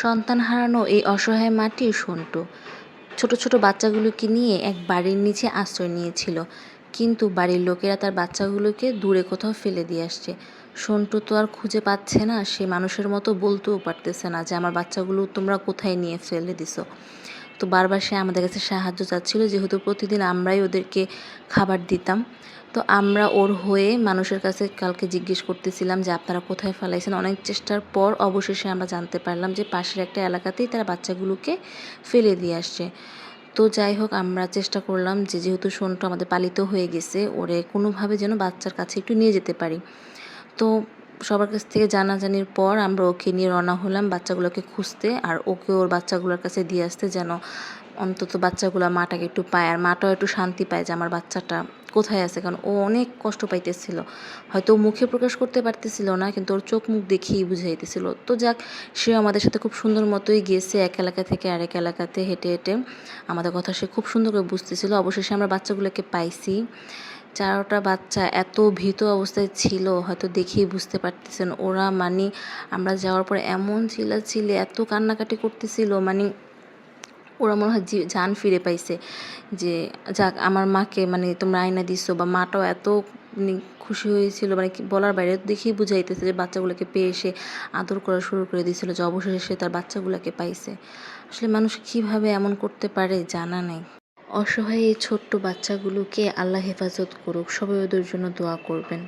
সন্তান হারানো এই অসহায় মাটি সন্টু ছোট ছোট বাচ্চাগুলোকে নিয়ে এক বাড়ির নিচে আশ্রয় নিয়েছিল, কিন্তু বাড়ির লোকেরা তার বাচ্চাগুলোকে দূরে কোথাও ফেলে দিয়ে আসছে। সন্টু তো আর খুঁজে পাচ্ছে না, সে মানুষের মতো বলতেও পারতেছে না যে আমার বাচ্চাগুলো তোমরা কোথায় নিয়ে ফেলে দিছো। তো বারবার সে আমাদের কাছে সাহায্য চাচ্ছিল, যেহেতু প্রতিদিন আমরাই ওদেরকে খাবার দিতাম। তো আমরা ওর হয়ে মানুষের কাছে কালকে জিজ্ঞেস করতেছিলাম যে আপনারা কোথায় ফেলাইছেন। অনেক চেষ্টার পর অবশেষে আমরা জানতে পারলাম যে পাশের একটা এলাকাতেই তারা বাচ্চাগুলোকে ফেলে দিয়ে আসছে। তো যাই হোক, আমরা চেষ্টা করলাম যে যেহেতু সন্টু আমাদের পালিত হয়ে গেছে, ওরে কোনোভাবে যেন বাচ্চার কাছে একটু নিয়ে যেতে পারি। তো সবার কাছ থেকে জানাজানির পর আমরা ওকে নিয়ে রওনা হলাম বাচ্চাগুলোকে খুঁজতে, আর ওকে ওর বাচ্চাগুলোর কাছে দিয়ে আসতে, যেন অন্তত বাচ্চাগুলো মাটাকে একটু পায় আর মাটাও একটু শান্তি পায় যে আমার বাচ্চাটা কোথায় আছে। কারণ ও অনেক কষ্ট পাইতেছিল, হয়তো মুখে প্রকাশ করতে পারতেছিল না, কিন্তু ওর চোখ মুখ দেখেই বুঝাইতেছিল। তো যাক, সে আমাদের সাথে খুব সুন্দর মতোই গিয়েছে, এক এলাকা থেকে আরেক এলাকাতে হেঁটে হেঁটে আমাদের কথা সে খুব সুন্দর করে বুঝতেছিল। অবশেষে আমরা বাচ্চাগুলোকে পাইছি। 4টা বাচ্চা এত ভীত অবস্থায় ছিল, হয়তো দেখেই বুঝতে পারতেছেন ওরা, মানে আমরা যাওয়ার পর এমন চিল্লাচিল্লি এত কান্নাকাটি করতেছিল, মানে ওরা মনে হয় জান ফিরে পাইছে যে যাক আমার মাকে মানে তোমরা আয়না দিছো। বা মাটাও এত মানে খুশি হয়েছিল, মানে বলার বাইরে, দেখেই বুঝাইতেছে যে বাচ্চাগুলোকে পেয়ে এসে আদর করা শুরু করে দিয়েছিল, যে অবশেষে সে তার বাচ্চাগুলোকে পাইছে। আসলে মানুষ কিভাবে এমন করতে পারে জানা নেই। অসহায় এই ছোট্ট বাচ্চাগুলোকে আল্লাহ হেফাজত করুক, সবাই ওদের জন্য দোয়া করবেন।